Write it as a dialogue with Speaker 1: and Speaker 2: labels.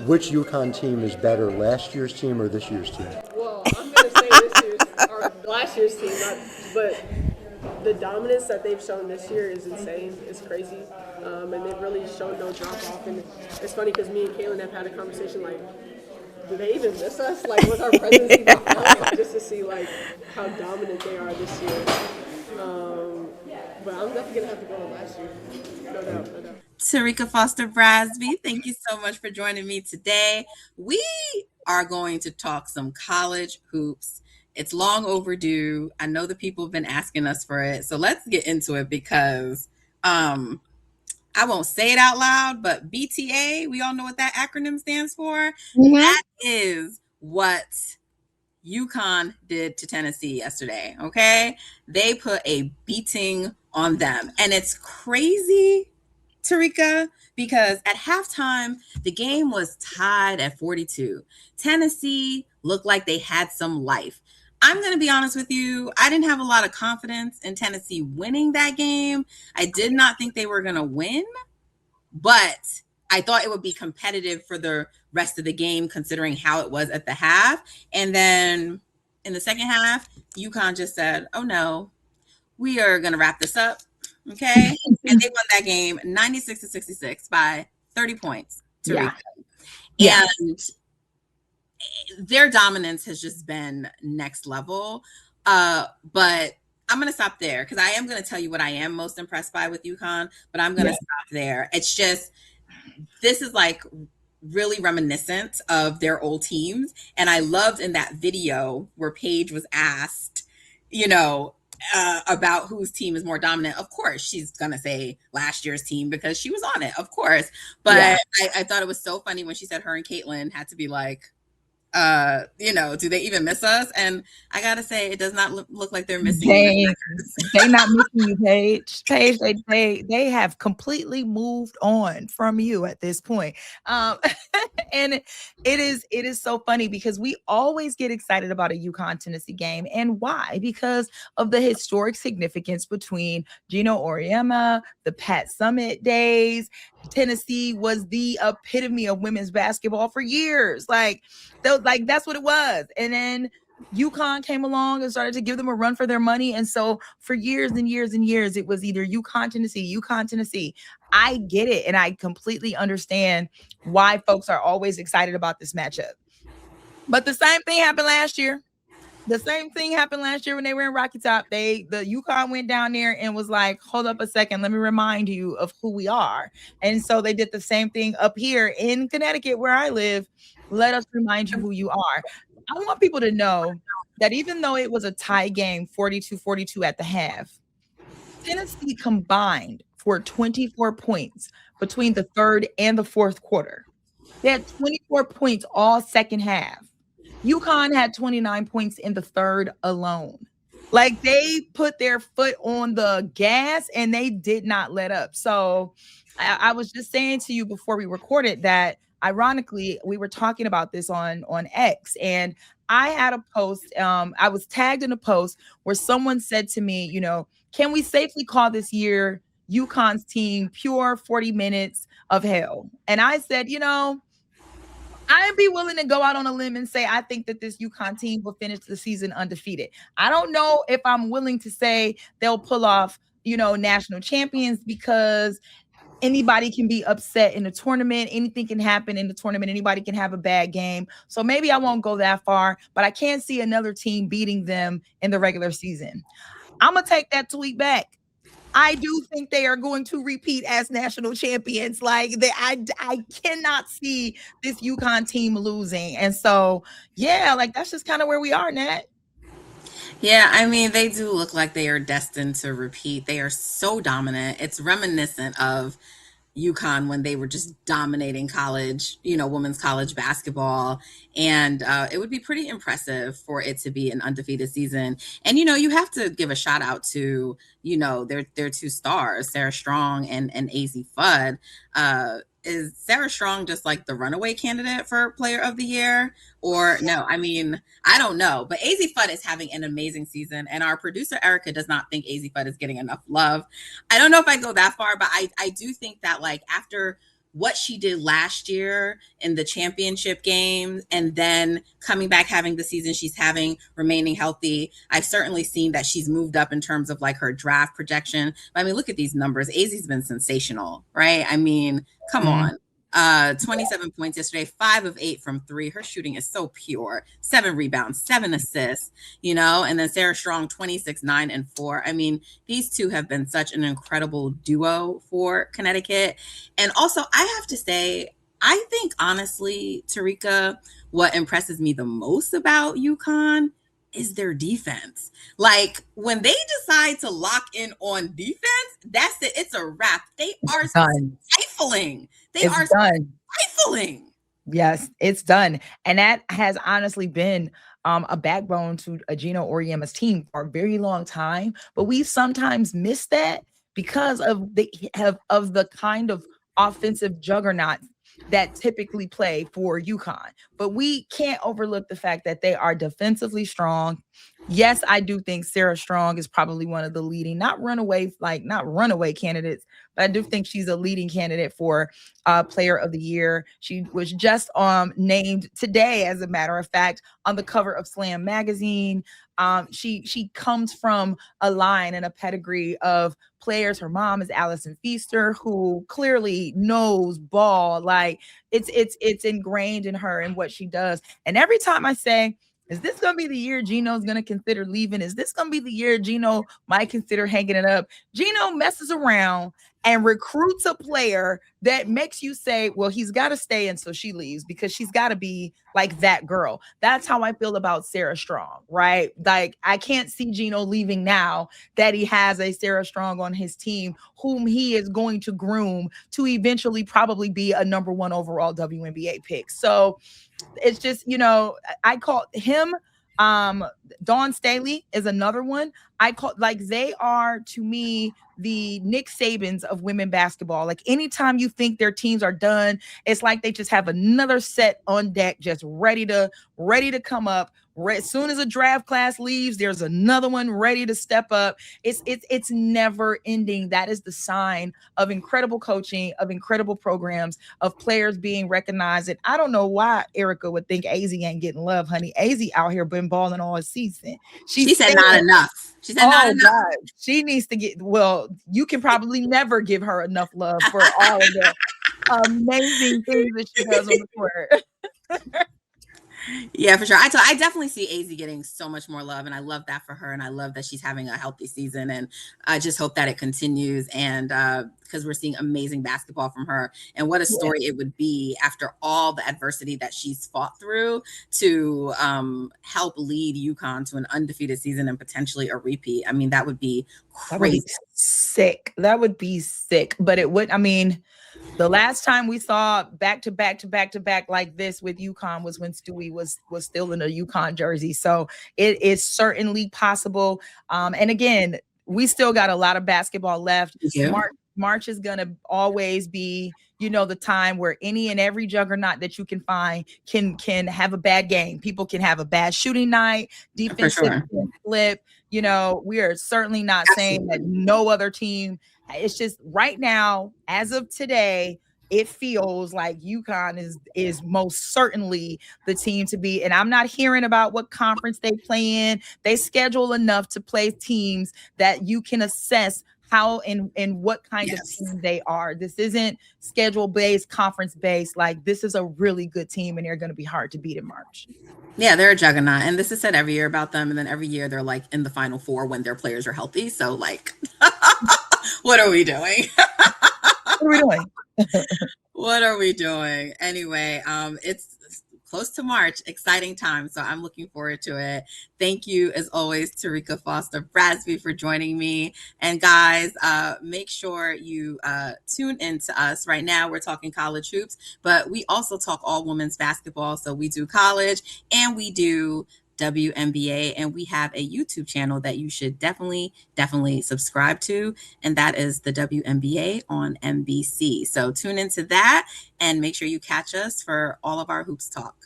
Speaker 1: which UConn team is better, last year's team or this year's team?
Speaker 2: Well, I'm gonna say this year's or last year's team, but the dominance that they've shown this year is insane. It's crazy, and they've really shown no drop off. And it's funny because me and Kaylin have had a conversation like, do they even miss us? Like, was our presence even felt? Just to see like how dominant they are this year. But I'm definitely gonna have to go with last year, no doubt, no doubt.
Speaker 3: Terrika Foster-Brasby, thank you so much for joining me today. We are going to talk some college hoops. It's long overdue. I know the people have been asking us for it. So let's get into it because I won't say it out loud, but BTA, we all know what that acronym stands for.
Speaker 4: Mm-hmm.
Speaker 3: That is what UConn did to Tennessee yesterday, okay? They put a beating on them. And it's crazy, Terrika, because at halftime, the game was tied at 42. Tennessee looked like they had some life. I'm going to be honest with you. I didn't have a lot of confidence in Tennessee winning that game. I did not think they were going to win, but I thought it would be competitive for the rest of the game, considering how it was at the half. And then in the second half, UConn just said, oh no, we are going to wrap this up. Okay. And they won that game 96-66 by 30 points.
Speaker 4: Yeah. Yeah.
Speaker 3: And their dominance has just been next level. But I'm going to stop there because I am going to tell you what I am most impressed by with UConn, but I'm going to stop there. It's just, this is like really reminiscent of their old teams. And I loved in that video where Paige was asked, about whose team is more dominant. Of course, she's going to say last year's team because she was on it, of course. But I thought it was so funny when she said her and Caitlin had to be like, do they even miss us? And I gotta say, it does not look like they're missing.
Speaker 4: They not missing you, Paige. Paige, they have completely moved on from you at this point. And it is so funny because we always get excited about a UConn Tennessee game, and why? Because of the historic significance between Gino Auriemma, the Pat Summitt days. Tennessee was the epitome of women's basketball for years. Like that's what it was. And then UConn came along and started to give them a run for their money. And so for years and years and years, it was either UConn, Tennessee. I get it. And I completely understand why folks are always excited about this matchup. But the same thing happened last year. The same thing happened last year when they were in Rocky Top. The UConn went down there and was like, hold up a second, let me remind you of who we are. And so they did the same thing up here in Connecticut where I live. Let us remind you who you are. I want people to know that even though it was a tie game, 42-42 at the half, Tennessee combined for 24 points between the third and the fourth quarter. They had 24 points all second half. UConn had 29 points in the third alone. Like, they put their foot on the gas and they did not let up. So I was just saying to you before we recorded that, ironically, we were talking about this on X, and I had a post. I was tagged in a post where someone said to me, can we safely call this year UConn's team pure 40 minutes of hell? And I said, I'd be willing to go out on a limb and say I think that this UConn team will finish the season undefeated. I don't know if I'm willing to say they'll pull off, national champions, because anybody can be upset in the tournament. Anything can happen in the tournament. Anybody can have a bad game. So maybe I won't go that far, but I can't see another team beating them in the regular season. I'm going to take that tweet back. I do think they are going to repeat as national champions. Like, I cannot see this UConn team losing. And so, that's just kind of where we are, Nat.
Speaker 3: Yeah, I mean, they do look like they are destined to repeat. They are so dominant. It's reminiscent of UConn when they were just dominating college, women's college basketball. And it would be pretty impressive for it to be an undefeated season. And, you have to give a shout out to, their two stars, Sarah Strong and AZ Fudd. Is Sarah Strong just like the runaway candidate for player of the year? Or no, I mean, I don't know. But AZ Fudd is having an amazing season. And our producer, Erica, does not think AZ Fudd is getting enough love. I don't know if I go that far, but I do think that, like, after what she did last year in the championship game and then coming back, having the season she's having, remaining healthy, I've certainly seen that she's moved up in terms of like her draft projection. But I mean, look at these numbers. Azzy's been sensational, right? I mean, come on. 27 points yesterday, 5 of 8 from 3. Her shooting is so pure. 7 rebounds, 7 assists, you know, and then Sarah Strong, 26, 9, and 4. I mean, these two have been such an incredible duo for Connecticut. And also, I have to say, I think honestly, Terrika, what impresses me the most about UConn is their defense. Like when they decide to lock in on defense, that's it. It's a wrap. They are stifling. They are stifling.
Speaker 4: Yes, it's done. And that has honestly been a backbone to Gino Auriemma's team for a very long time. But we sometimes miss that because of the kind of offensive juggernaut that typically play for UConn. But we can't overlook the fact that they are defensively strong. Yes, I do think Sarah Strong is probably one of the leading, not runaway candidates, but I do think she's a leading candidate for Player of the Year. She was just named today, as a matter of fact, on the cover of Slam magazine. She comes from a line and a pedigree of players. Her mom is Allison Feaster, who clearly knows ball. Like it's ingrained in her and what she does. And every time I say, is this going to be the year Gino's going to consider leaving? Is this going to be the year Gino might consider hanging it up? Gino messes around and recruits a player that makes you say, well, he's got to stay until she leaves because she's got to be like that girl. That's how I feel about Sarah Strong, right? Like I can't see Gino leaving now that he has a Sarah Strong on his team whom he is going to groom to eventually probably be a number 1 overall WNBA pick. So it's just, you know, I call him Dawn Staley is another one. I call, like, they are to me the Nick Sabans of women basketball. Like anytime you think their teams are done, it's like they just have another set on deck, just ready to come up. As soon as a draft class leaves, there's another one ready to step up. It's never ending. That is the sign of incredible coaching, of incredible programs, of players being recognized. And I don't know why Erica would think AZ ain't getting love, honey. AZ out here been balling all season.
Speaker 3: She said not enough. She said not enough.
Speaker 4: God. She needs to get, well, you can probably never give her enough love for all of the amazing things that she does on the court.
Speaker 3: Yeah, for sure. I definitely see AZ getting so much more love, and I love that for her, and I love that she's having a healthy season, and I just hope that it continues, and because we're seeing amazing basketball from her, and what a story it would be after all the adversity that she's fought through to help lead UConn to an undefeated season and potentially a repeat. I mean, that would be crazy.
Speaker 4: That would be sick, but it would, I mean, the last time we saw back to back like this with UConn was when Stewie was still in a UConn jersey. So it is certainly possible. And again, we still got a lot of basketball left.
Speaker 3: Yeah.
Speaker 4: March is going to always be, you know, the time where any and every juggernaut that you can find can have a bad game. People can have a bad shooting night, defensive can flip. You know, we are certainly not saying that no other team. It's just right now, as of today, it feels like UConn is most certainly the team to be. And I'm not hearing about what conference they play in. They schedule enough to play teams that you can assess how and what kind of team they are. This isn't schedule-based, conference-based. Like, this is a really good team, and they're going to be hard to beat in March.
Speaker 3: Yeah, they're a juggernaut, and this is said every year about them, and then every year they're like in the Final Four when their players are healthy. So, like, what are we doing?
Speaker 4: What are we doing?
Speaker 3: What are we doing? Anyway, it's close to March, exciting time. So I'm looking forward to it. Thank you, as always, Terrika Foster-Brasby, for joining me. And guys, make sure you tune in to us. Right now, we're talking college hoops, but we also talk all women's basketball. So we do college and we do WNBA, and we have a YouTube channel that you should definitely subscribe to, and that is the WNBA on NBC. So tune into that and make sure you catch us for all of our hoops talk.